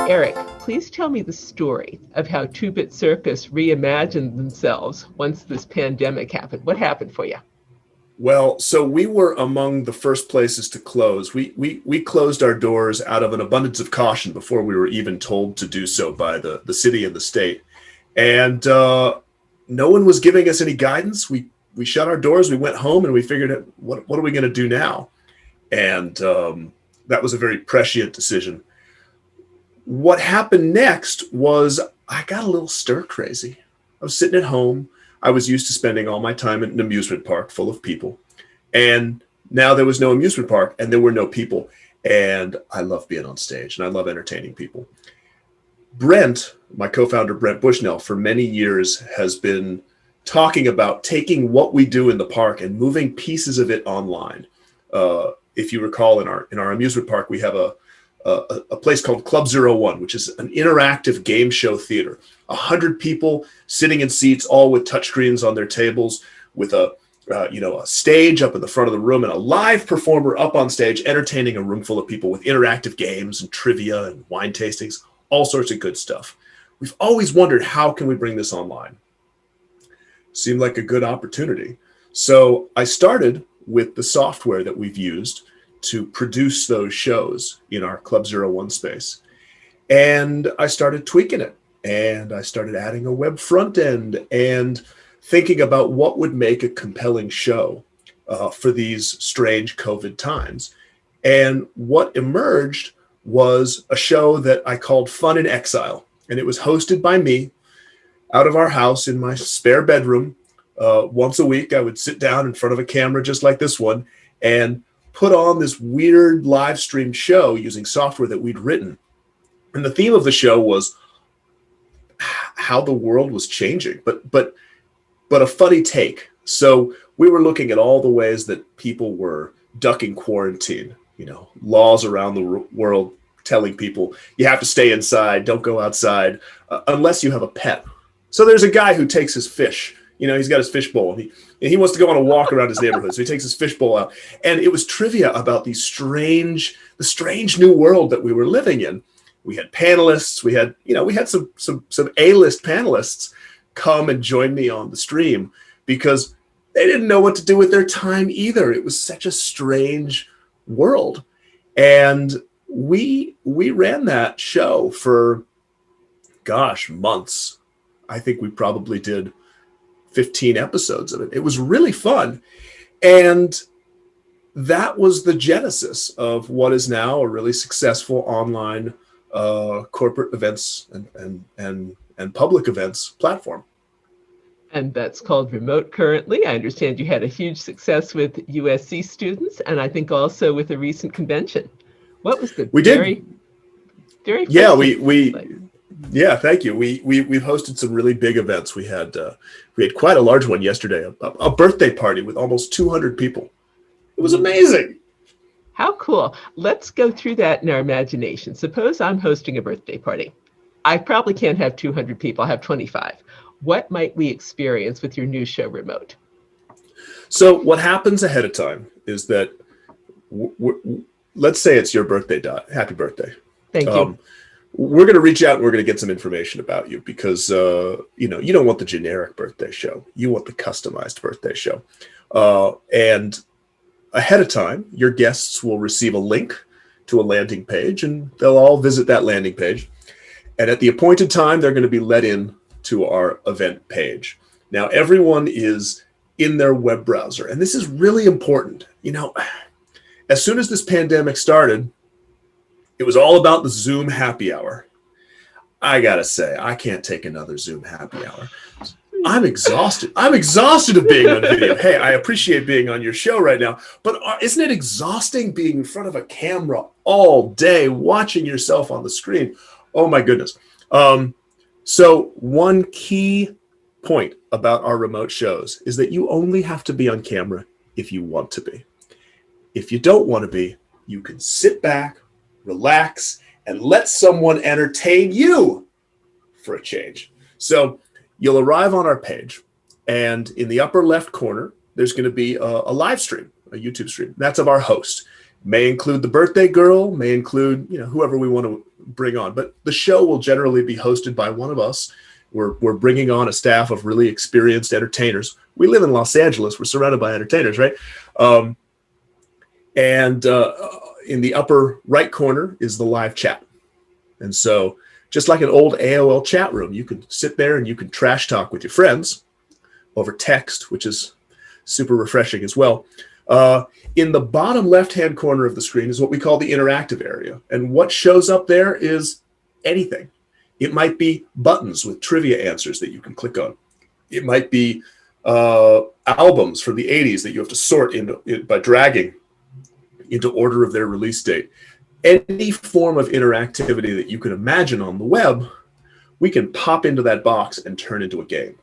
Eric, please tell me the story of how Two Bit Circus reimagined themselves once this pandemic happened. What happened for you? Well, so we were among the first places to close. We closed our doors out of an abundance of caution before we were even told to do so by the city and the state. And no one was giving us any guidance. We shut our doors, we went home, and we figured out what are we going to do now? And that was a very prescient decision. What happened next was I got a little stir crazy. I was sitting at home. I was used to spending all my time at an amusement park full of people. And now there was no amusement park and there were no people. And I love being on stage and I love entertaining people. Brent, my co-founder, Brent Bushnell, for many years has been talking about taking what we do in the park and moving pieces of it online. If you recall, in our amusement park, we have a place called Club 01, which is an interactive game show theater. 100 people sitting in seats, all with touchscreens on their tables, with a stage up in the front of the room and a live performer up on stage entertaining a room full of people with interactive games and trivia and wine tastings, all sorts of good stuff. We've always wondered, how can we bring this online? Seemed like a good opportunity. So I started with the software that we've used to produce those shows in our Club 01 space. And I started tweaking it. And I started adding a web front end and thinking about what would make a compelling show for these strange COVID times. And what emerged was a show that I called Fun in Exile. And it was hosted by me out of our house in my spare bedroom. Once a week, I would sit down in front of a camera just like this one and put on this weird live stream show using software that we'd written. And the theme of the show was how the world was changing, but a funny take. So we were looking at all the ways that people were ducking quarantine, laws around the world telling people you have to stay inside, don't go outside, unless you have a pet. So there's a guy who takes his fish, he's got his fish bowl and he wants to go on a walk around his neighborhood. So he takes his fish bowl out, and it was trivia about the strange new world that we were living in. We had panelists, we had some A-list panelists come and join me on the stream because they didn't know what to do with their time either. It was such a strange world. And we ran that show for, months. I think we probably did 15 episodes of it. It was really fun. And that was the genesis of what is now a really successful online corporate events and public events platform. And that's called Remote currently. I understand you had a huge success with USC students, and I think also with a recent convention. What was the very yeah, yeah, thank you. We've hosted some really big events. We had quite a large one yesterday, a birthday party with almost 200 people. It was amazing. How cool. Let's go through that in our imagination. Suppose I'm hosting a birthday party. I probably can't have 200 people. I have 25. What might we experience with your new show, Remote? So what happens ahead of time is that, let's say it's your birthday, Dot. Happy birthday. Thank you. We're going to reach out and we're going to get some information about you because, you don't want the generic birthday show. You want the customized birthday show. And ahead of time, your guests will receive a link to a landing page, and they'll all visit that landing page. And at the appointed time, they're going to be let in to our event page. Now, everyone is in their web browser, and this is really important. As soon as this pandemic started, it was all about the Zoom happy hour. I got to say, I can't take another Zoom happy hour. I'm exhausted. I'm exhausted of being on video. Hey, I appreciate being on your show right now, but isn't it exhausting being in front of a camera all day, watching yourself on the screen? Oh my goodness. So one key point about our remote shows is that you only have to be on camera if you want to be. If you don't want to be, you can sit back, relax, and let someone entertain you for a change. So you'll arrive on our page, and in the upper left corner, there's going to be a live stream, a YouTube stream. That's of our host. May include the birthday girl, may include whoever we want to bring on. But the show will generally be hosted by one of us. We're bringing on a staff of really experienced entertainers. We live in Los Angeles. We're surrounded by entertainers, right? And in the upper right corner is the live chat. And so just like an old AOL chat room, you can sit there and you can trash talk with your friends over text, which is super refreshing as well. In the bottom left-hand corner of the screen is what we call the interactive area. And what shows up there is anything. It might be buttons with trivia answers that you can click on. It might be albums from the 80s that you have to sort by dragging into order of their release date. Any form of interactivity that you can imagine on the web, we can pop into that box and turn into a game.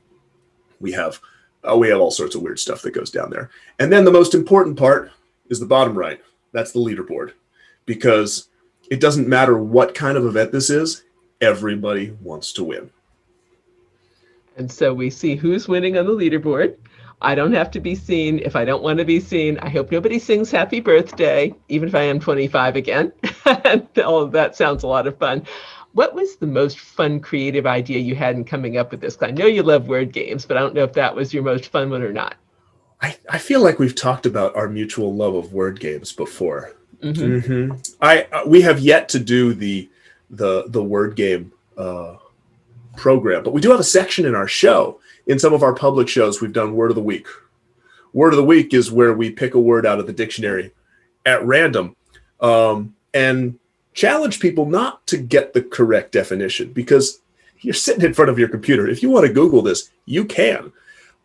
We have all sorts of weird stuff that goes down there. And then the most important part is the bottom right. That's the leaderboard. Because it doesn't matter what kind of event this is, everybody wants to win. And so we see who's winning on the leaderboard. I don't have to be seen if I don't want to be seen. I hope nobody sings happy birthday, even if I am 25 again. All of that sounds a lot of fun. What was the most fun creative idea you had in coming up with this? I know you love word games, but I don't know if that was your most fun one or not. I feel like we've talked about our mutual love of word games before. We have yet to do the word game program, but we do have a section in our show. In some of our public shows, we've done Word of the Week. Word of the Week is where we pick a word out of the dictionary at random and challenge people not to get the correct definition, because you're sitting in front of your computer. If you want to Google this, you can,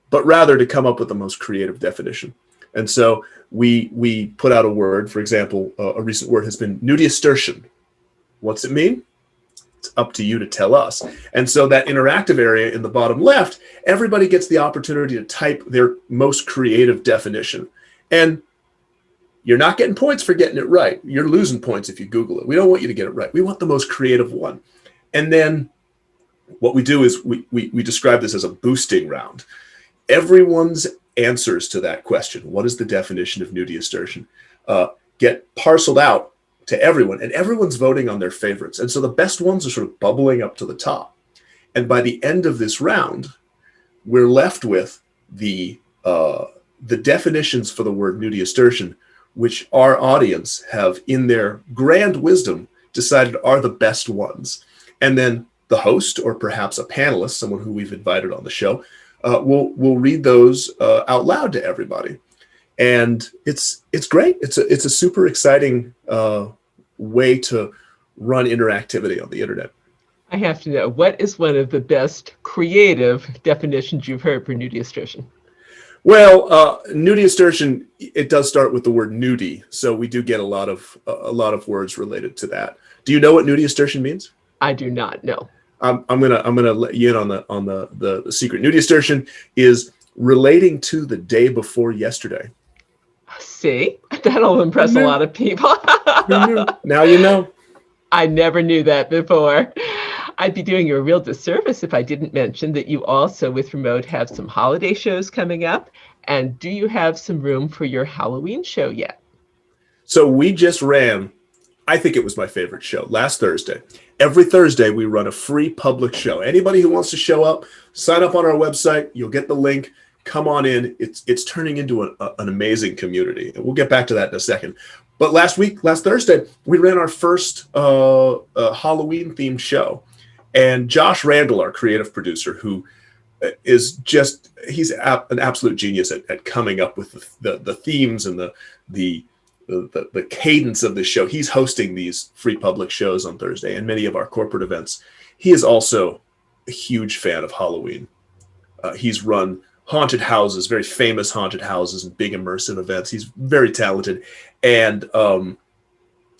but rather to come up with the most creative definition. And so we put out a word. For example, a recent word has been nudistortion. What's it mean? It's up to you to tell us. And so that interactive area in the bottom left, everybody gets the opportunity to type their most creative definition. And you're not getting points for getting it right. You're losing points if you Google it. We don't want you to get it right. We want the most creative one. And then what we do is we describe this as a boosting round. Everyone's answers to that question, what is the definition of nudistortion, get parceled out to everyone, and everyone's voting on their favorites. And so the best ones are sort of bubbling up to the top. And by the end of this round, we're left with the definitions for the word nudistortion, which our audience have, in their grand wisdom, decided are the best ones. And then the host, or perhaps a panelist, someone who we've invited on the show, will read those out loud to everybody. And it's great. It's a super exciting way to run interactivity on the internet. I have to know, what is one of the best creative definitions you've heard for nudistortion? Well, nudistortion, it does start with the word nudie, so we do get a lot of words related to that. Do you know what nudistortion means? I do not know. I'm gonna let you in on the secret. Nudistortion is relating to the day before yesterday. See, that'll impress a lot of people. Now you know. I never knew that before. I'd be doing you a real disservice if I didn't mention that you also, with Remote, have some holiday shows coming up. And do you have some room for your Halloween show yet? So we just ran, I think it was my favorite show, last Thursday. Every Thursday, we run a free public show. Anybody who wants to show up, sign up on our website. You'll get the link. Come on in. It's turning into an amazing community. And we'll get back to that in a second. But last Thursday, we ran our first Halloween-themed show. And Josh Randall, our creative producer, who is he's an absolute genius at coming up with the themes and the cadence of the show. He's hosting these free public shows on Thursday and many of our corporate events. He is also a huge fan of Halloween. He's run haunted houses, very famous haunted houses, and big immersive events. He's very talented. And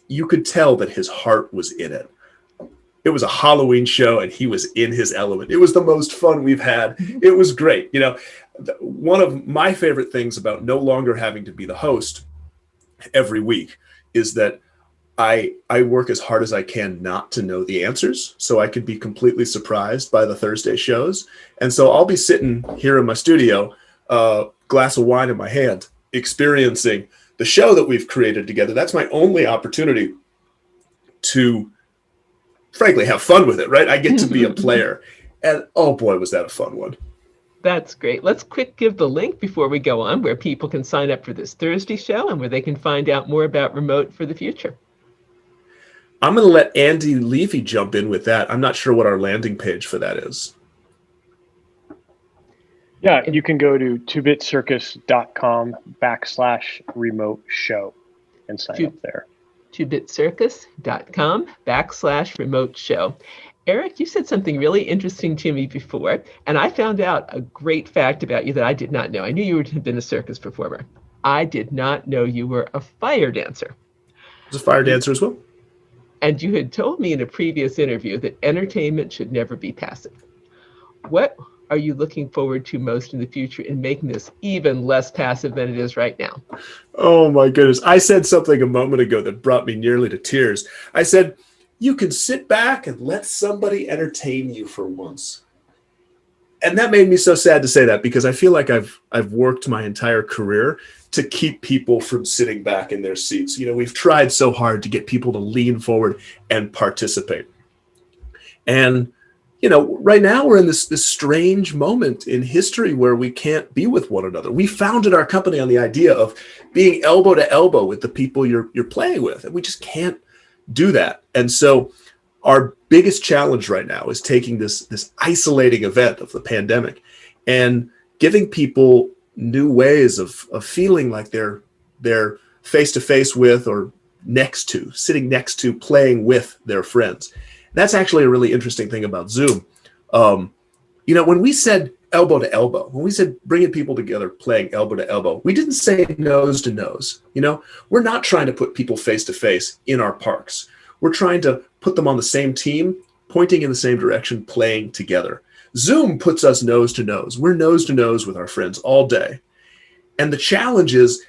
you could tell that his heart was in it. It was a Halloween show, and he was in his element. It was the most fun we've had. It was great. You know, one of my favorite things about no longer having to be the host every week is that I work as hard as I can not to know the answers, so I could be completely surprised by the Thursday shows. And so I'll be sitting here in my studio, glass of wine in my hand, experiencing the show that we've created together. That's my only opportunity to frankly have fun with it, right? I get to be a player. And oh boy, was that a fun one. That's great. Let's quick give the link before we go on where people can sign up for this Thursday show and where they can find out more about remote for the future. I'm going to let Andy Levy jump in with that. I'm not sure what our landing page for that is. Yeah, you can go to twobitcircus.com/remote show and sign up there. twobitcircus.com/remote show. Eric, you said something really interesting to me before, and I found out a great fact about you that I did not know. I knew you had been a circus performer. I did not know you were a fire dancer. I was a fire dancer as well. And you had told me in a previous interview that entertainment should never be passive. What are you looking forward to most in the future in making this even less passive than it is right now? Oh my goodness. I said something a moment ago that brought me nearly to tears. I said, you can sit back and let somebody entertain you for once. And that made me so sad to say that, because I feel like I've worked my entire career to keep people from sitting back in their seats. You know, we've tried so hard to get people to lean forward and participate. And, you know, right now we're in this strange moment in history where we can't be with one another. We founded our company on the idea of being elbow to elbow with the people you're playing with, and we just can't do that. And so our biggest challenge right now is taking this isolating event of the pandemic and giving people new ways of feeling like they're face to face with, or sitting next to, playing with their friends. That's actually a really interesting thing about Zoom. You know, when we said elbow to elbow, when we said bringing people together, playing elbow to elbow, we didn't say nose to nose. You know, we're not trying to put people face to face in our parks. We're trying to put them on the same team, pointing in the same direction, playing together. Zoom puts us nose to nose. We're nose to nose with our friends all day. And the challenge is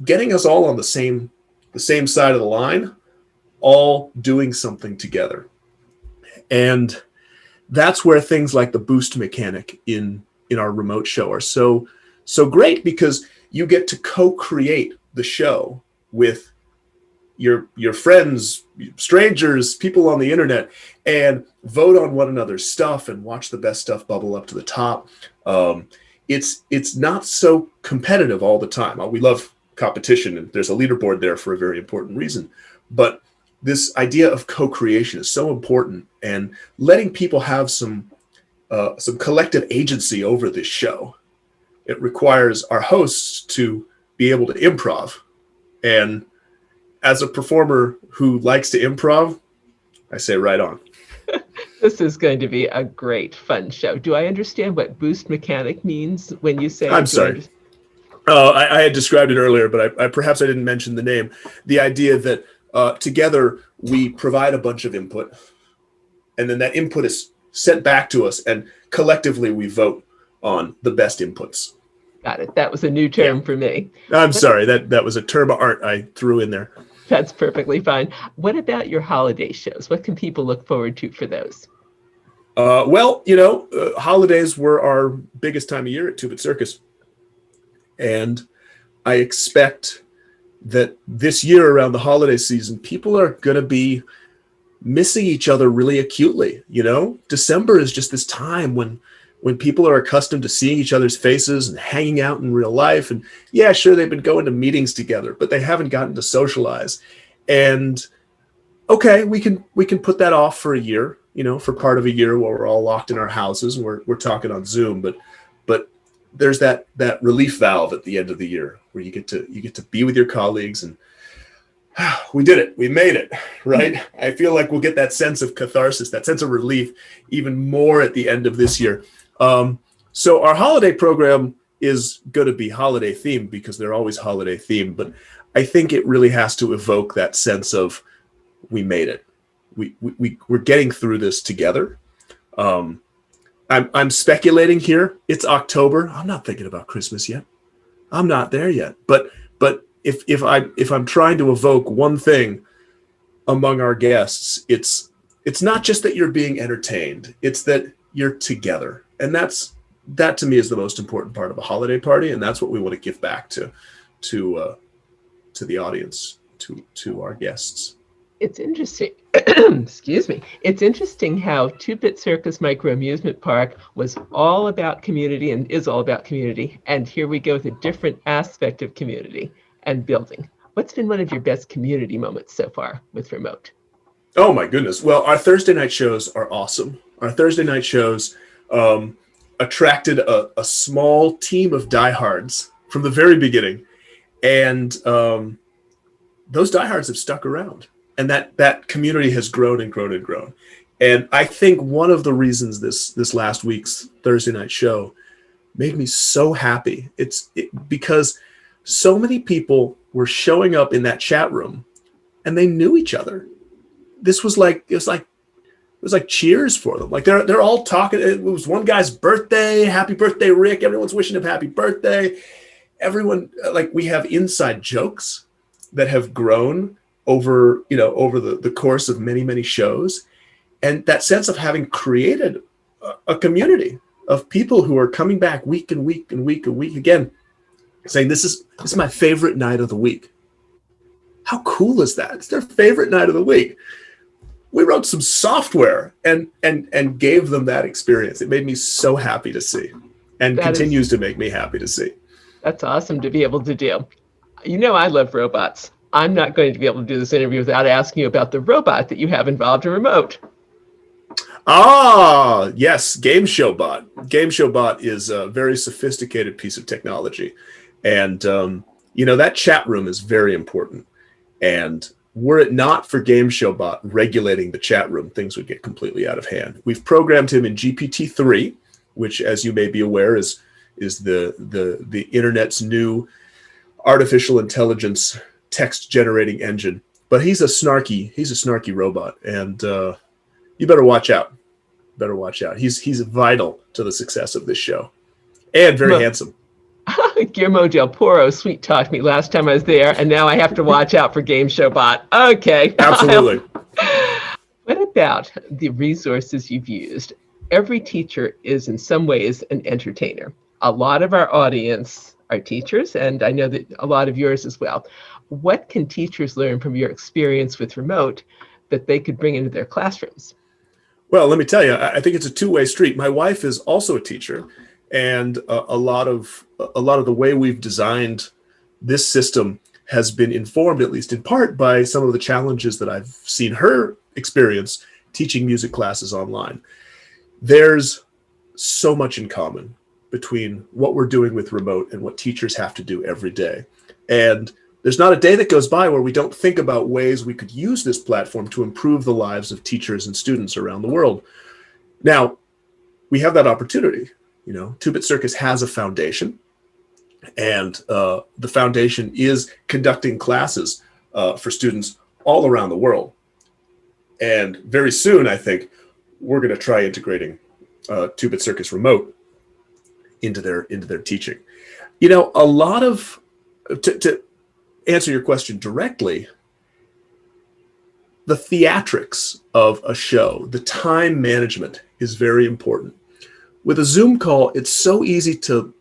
getting us all on the same side of the line, all doing something together. And that's where things like the boost mechanic in our remote show are so great, because you get to co-create the show with your friends, strangers, people on the internet, and vote on one another's stuff and watch the best stuff bubble up to the top. It's not so competitive all the time. We love competition, and there's a leaderboard there for a very important reason. But this idea of co-creation is so important, and letting people have some collective agency over this show. It requires our hosts to be able to improv. And as a performer who likes to improv, I say right on. This is going to be a great, fun show. Do I understand what boost mechanic means when you say? I'm sorry. I had described it earlier, but perhaps I didn't mention the name. The idea that together we provide a bunch of input, and then that input is sent back to us, and collectively we vote on the best inputs. Got it. That was a new term for me. I'm sorry. That was a term of art I threw in there. That's perfectly fine. What about your holiday shows? What can people look forward to for those? Well, you know, holidays were our biggest time of year at Two Bit Circus. And I expect that this year around the holiday season, people are going to be missing each other really acutely. You know, December is just this time when people are accustomed to seeing each other's faces and hanging out in real life. And yeah, sure, they've been going to meetings together, but they haven't gotten to socialize. And okay, we can put that off for a year, you know, for part of a year while we're all locked in our houses and we're talking on Zoom. But there's that relief valve at the end of the year where you get to be with your colleagues, and we did it. We made it, right? I feel like we'll get that sense of catharsis, that sense of relief even more at the end of this year. So our holiday program is going to be holiday themed because they're always holiday themed, but I think it really has to evoke that sense of we made it. We're getting through this together. I'm speculating here. It's October. I'm not thinking about Christmas yet. I'm not there yet. But if I'm trying to evoke one thing among our guests, it's not just that you're being entertained. It's that you're together. And that to me is the most important part of a holiday party, and that's what we want to give back to the audience, to our guests. It's interesting. Excuse me. It's interesting how Two Bit Circus Micro Amusement Park was all about community and is all about community. And here we go with a different aspect of community and building. What's been one of your best community moments so far with remote? Oh my goodness. Well, our Thursday night shows are awesome. Our Thursday night shows attracted a small team of diehards from the very beginning. And those diehards have stuck around. And that community has grown and grown and grown. And I think one of the reasons this last week's Thursday night show made me so happy, because so many people were showing up in that chat room and they knew each other. It was like cheers for them. Like they're all talking. It was one guy's birthday. Happy birthday, Rick. Everyone's wishing him happy birthday. Everyone, like, we have inside jokes that have grown over the course of many, many shows. And that sense of having created a community of people who are coming back week and week and week and week again, saying, this is my favorite night of the week. How cool is that? It's their favorite night of the week. We wrote some software and gave them that experience. It made me so happy to see, and continues to make me happy to see. That's awesome to be able to do. You know, I love robots. I'm not going to be able to do this interview without asking you about the robot that you have involved in remote. Ah, yes, Game Show Bot. Game Show Bot is a very sophisticated piece of technology. And, that chat room is very important. And were it not for Game Show Bot regulating the chat room, things would get completely out of hand. We've programmed him in GPT-3, which, as you may be aware, is the internet's new artificial intelligence text generating engine. But he's a snarky robot, and you better watch out. He's vital to the success of this show, and very handsome. Guillermo del Toro sweet talked me last time I was there, and now I have to watch out for Game Show Bot. Okay. Absolutely. What about the resources you've used? Every teacher is in some ways an entertainer. A lot of our audience are teachers, and I know that a lot of yours as well. What can teachers learn from your experience with remote that they could bring into their classrooms? Well, let me tell you, I think it's a two-way street. My wife is also a teacher, and a lot of the way we've designed this system has been informed, at least in part, by some of the challenges that I've seen her experience teaching music classes online. There's so much in common between what we're doing with remote and what teachers have to do every day. And there's not a day that goes by where we don't think about ways we could use this platform to improve the lives of teachers and students around the world. Now, we have that opportunity. Two Bit Circus has a foundation, and the foundation is conducting classes for students all around the world. And very soon, I think, we're going to try integrating Two Bit Circus remote into their teaching. A lot of to answer your question directly, the theatrics of a show, the time management is very important. With a Zoom call, it's so easy to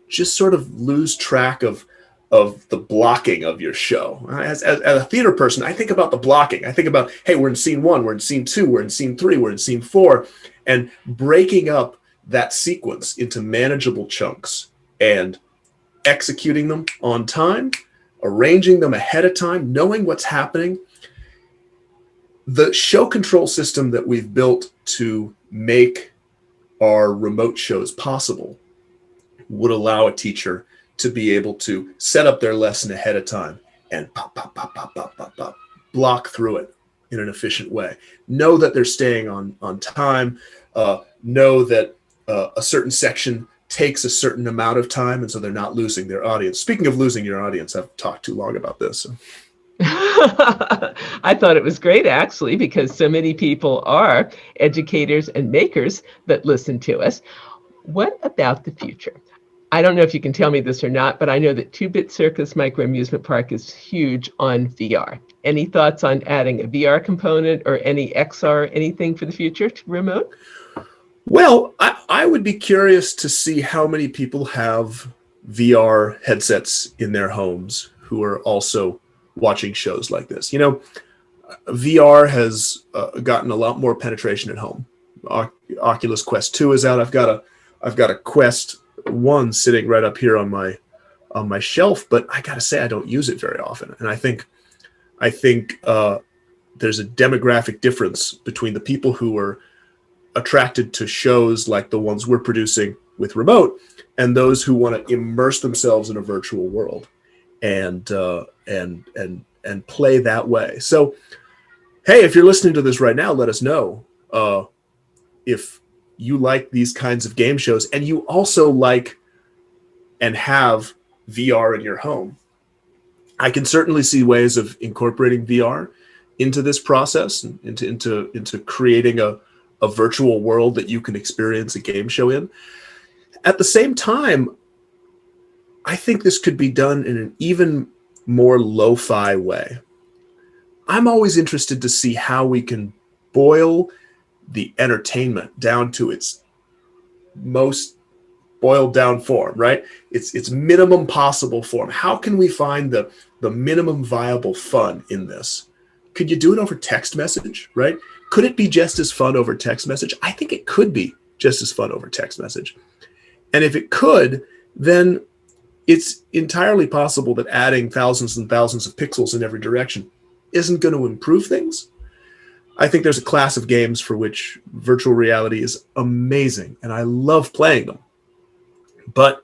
just sort of lose track of the blocking of your show. As a theater person, I think about the blocking. I think about, hey, we're in scene 1, we're in scene 2, we're in scene 3, we're in scene 4, and breaking up that sequence into manageable chunks and executing them on time, arranging them ahead of time, knowing what's happening. The show control system that we've built to make our remote shows possible would allow a teacher to be able to set up their lesson ahead of time and block through it in an efficient way. Know that they're staying on time, know that a certain section takes a certain amount of time, and so they're not losing their audience. Speaking of losing your audience, I've talked too long about this. So. I thought it was great, actually, because so many people are educators and makers that listen to us. What about the future? I don't know if you can tell me this or not, but I know that Two Bit Circus Micro Amusement Park is huge on VR. Any thoughts on adding a VR component or any XR, anything for the future to remote? Well, I would be curious to see how many people have VR headsets in their homes who are also watching shows like this. VR has gotten a lot more penetration at home. Oculus Quest 2 is out. I've got a Quest 1 sitting right up here on my shelf, but I gotta say I don't use it very often. And I think there's a demographic difference between the people who are attracted to shows like the ones we're producing with Remote and those who want to immerse themselves in a virtual world and play that way. So, hey, if you're listening to this right now, let us know if you like these kinds of game shows and you also like and have VR in your home. I can certainly see ways of incorporating VR into this process, into creating a virtual world that you can experience a game show in. At the same time, I think this could be done in an even more lo-fi way. I'm always interested to see how we can boil the entertainment down to its most boiled down form, right? It's minimum possible form. How can we find the minimum viable fun in this? Could you do it over text message, right? Could it be just as fun over text message? I think it could be just as fun over text message. And if it could, then it's entirely possible that adding thousands and thousands of pixels in every direction isn't going to improve things. I think there's a class of games for which virtual reality is amazing, and I love playing them. But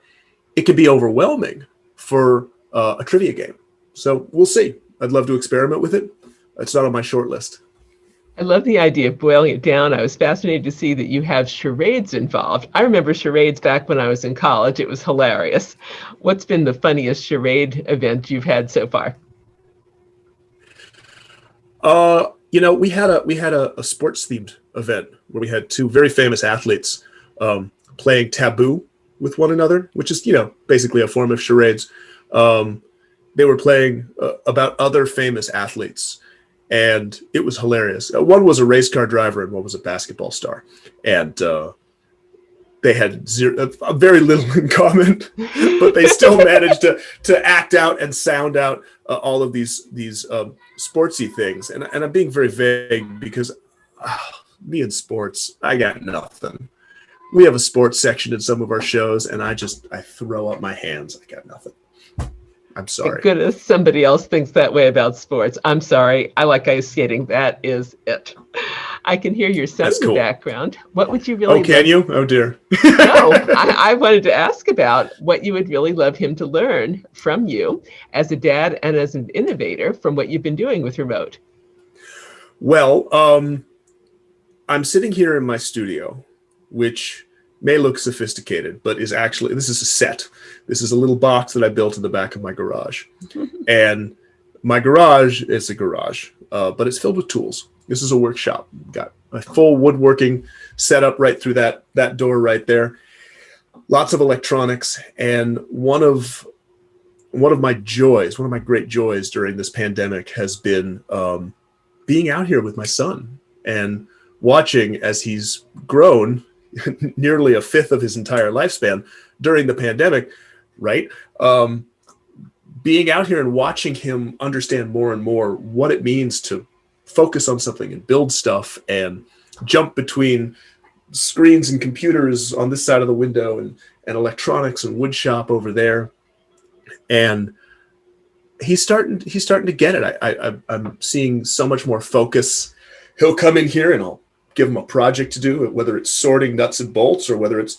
it can be overwhelming for a trivia game. So we'll see. I'd love to experiment with it. It's not on my short list. I love the idea of boiling it down. I was fascinated to see that you have charades involved. I remember charades back when I was in college. It was hilarious. What's been the funniest charade event you've had so far? We had a sports themed event where we had two very famous athletes playing taboo with one another, which is, basically a form of charades. They were playing about other famous athletes, and it was hilarious. One was a race car driver and one was a basketball star. And they had very little in common, but they still managed to act out and sound out all of these sportsy things. And I'm being very vague because me and sports, I got nothing. We have a sports section in some of our shows, and I throw up my hands. I got nothing. I'm sorry. Thank goodness somebody else thinks that way about sports. I'm sorry. I like ice skating. That is it. I can hear your son in the background. What would you really can you? Oh, dear. No, I wanted to ask about what you would really love him to learn from you as a dad and as an innovator from what you've been doing with Remote. Well, I'm sitting here in my studio, which may look sophisticated, but is actually, this is a set. This is a little box that I built in the back of my garage. And my garage is a garage, but it's filled with tools. This is a workshop. Got a full woodworking setup right through that door right there. Lots of electronics. And one of my great joys during this pandemic has been being out here with my son and watching as he's grown nearly a fifth of his entire lifespan during the pandemic, right? Being out here and watching him understand more and more what it means to focus on something and build stuff and jump between screens and computers on this side of the window and electronics and wood shop over there. And he's starting to get it. I'm seeing so much more focus. He'll come in here and I'll give him a project to do, whether it's sorting nuts and bolts or whether it's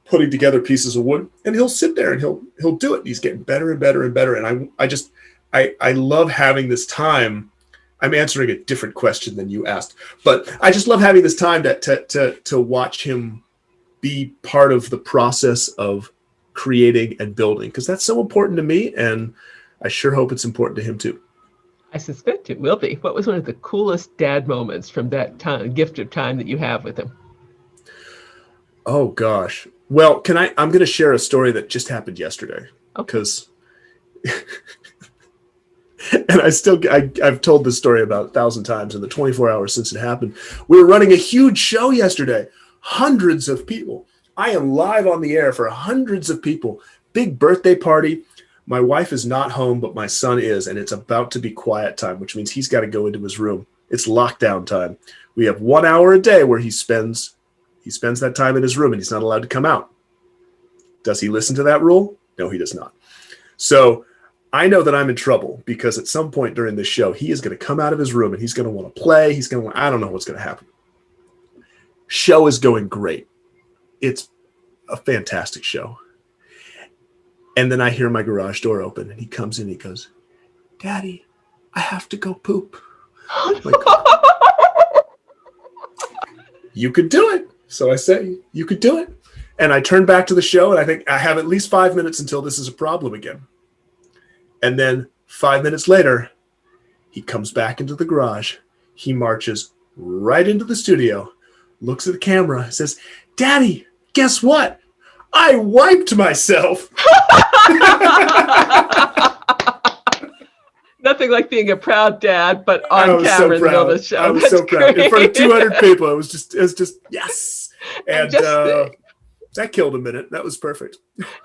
putting together pieces of wood, and he'll sit there and he'll do it. He's getting better and better and better. And I love having this time. I'm answering a different question than you asked, but I just love having this time to watch him be part of the process of creating and building, because that's so important to me, and I sure hope it's important to him too. I suspect it will be. What was one of the coolest dad moments from that time, gift of time that you have with him? Oh gosh. Well, I'm going to share a story that just happened yesterday. Because, and I've told this story about 1,000 times in the 24 hours since it happened. We were running a huge show yesterday. Hundreds of people. I am live on the air for hundreds of people. Big birthday party. My wife is not home, but my son is, and it's about to be quiet time, which means he's got to go into his room. It's lockdown time. We have 1 hour a day where he spends that time in his room and he's not allowed to come out. Does he listen to that rule? No, he does not. So I know that I'm in trouble because at some point during this show, he is going to come out of his room and he's going to want to play. I don't know what's going to happen. Show is going great. It's a fantastic show. And then I hear my garage door open and he comes in and he goes, Daddy, I have to go poop. Like, you could do it. So I say, you could do it. And I turn back to the show and I think I have at least 5 minutes until this is a problem again. And then 5 minutes later, he comes back into the garage. He marches right into the studio, looks at the camera, says, Daddy, guess what? I wiped myself. Nothing like being a proud dad, but on camera in the middle of the show. I was so proud. In front of 200 people. It was just yes. And that killed a minute. That was perfect.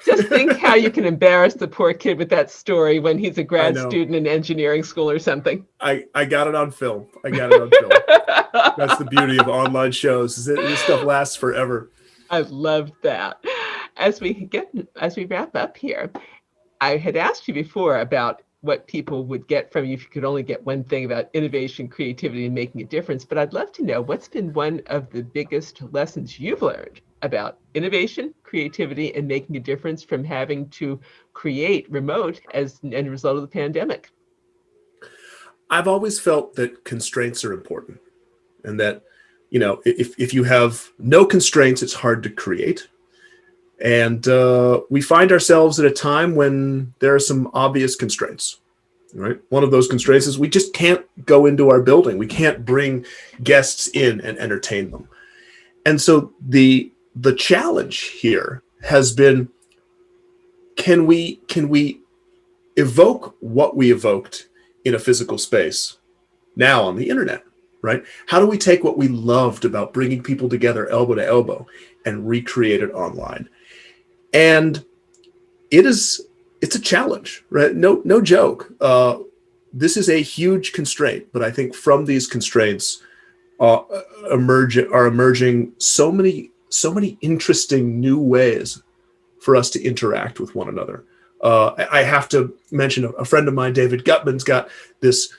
Just think how you can embarrass the poor kid with that story when he's a grad student in engineering school or something. I got it on film. That's the beauty of online shows. Is that this stuff lasts forever. I love that. As we wrap up here, I had asked you before about what people would get from you if you could only get one thing about innovation, creativity, and making a difference. But I'd love to know what's been one of the biggest lessons you've learned about innovation, creativity, and making a difference from having to create remote as a result of the pandemic. I've always felt that constraints are important, and that, if you have no constraints, it's hard to create. And we find ourselves at a time when there are some obvious constraints, right? One of those constraints is we just can't go into our building. We can't bring guests in and entertain them. And so the challenge here has been, can we evoke what we evoked in a physical space now on the internet, right? How do we take what we loved about bringing people together elbow to elbow and recreate it online? And it's a challenge, right? No joke. This is a huge constraint, but I think from these constraints are emerging so many interesting new ways for us to interact with one another. I have to mention a friend of mine, David Gutman's got this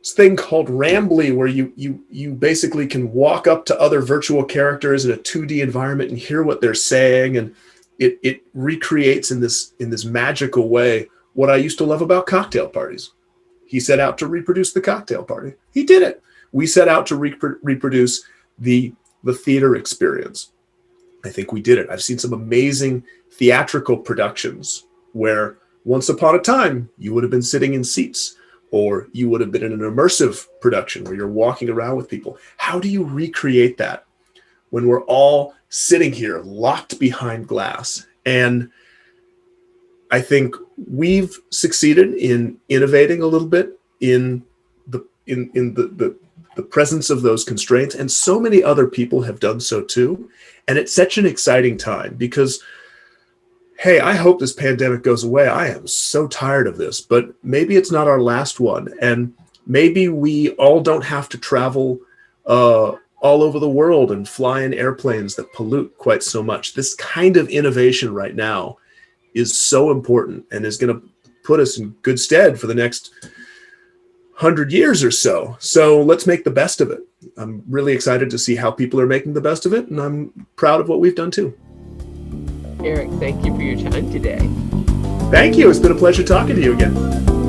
thing called Rambly, where you basically can walk up to other virtual characters in a 2D environment and hear what they're saying, and it recreates in this magical way what I used to love about cocktail parties. He set out to reproduce the cocktail party. He did it. We set out to reproduce the theater experience. I think we did it. I've seen some amazing theatrical productions where once upon a time you would have been sitting in seats, or you would have been in an immersive production where you're walking around with people. How do you recreate that when we're all sitting here locked behind glass? And I think we've succeeded in innovating a little bit in the presence of those constraints, and so many other people have done so too. And it's such an exciting time because, hey, I hope this pandemic goes away. I am so tired of this, but maybe it's not our last one. And maybe we all don't have to travel all over the world and fly in airplanes that pollute quite so much. This kind of innovation right now is so important and is going to put us in good stead for the next 100 years or so. So let's make the best of it. I'm really excited to see how people are making the best of it, and I'm proud of what we've done too. Eric, thank you for your time today. Thank you. It's been a pleasure talking to you again.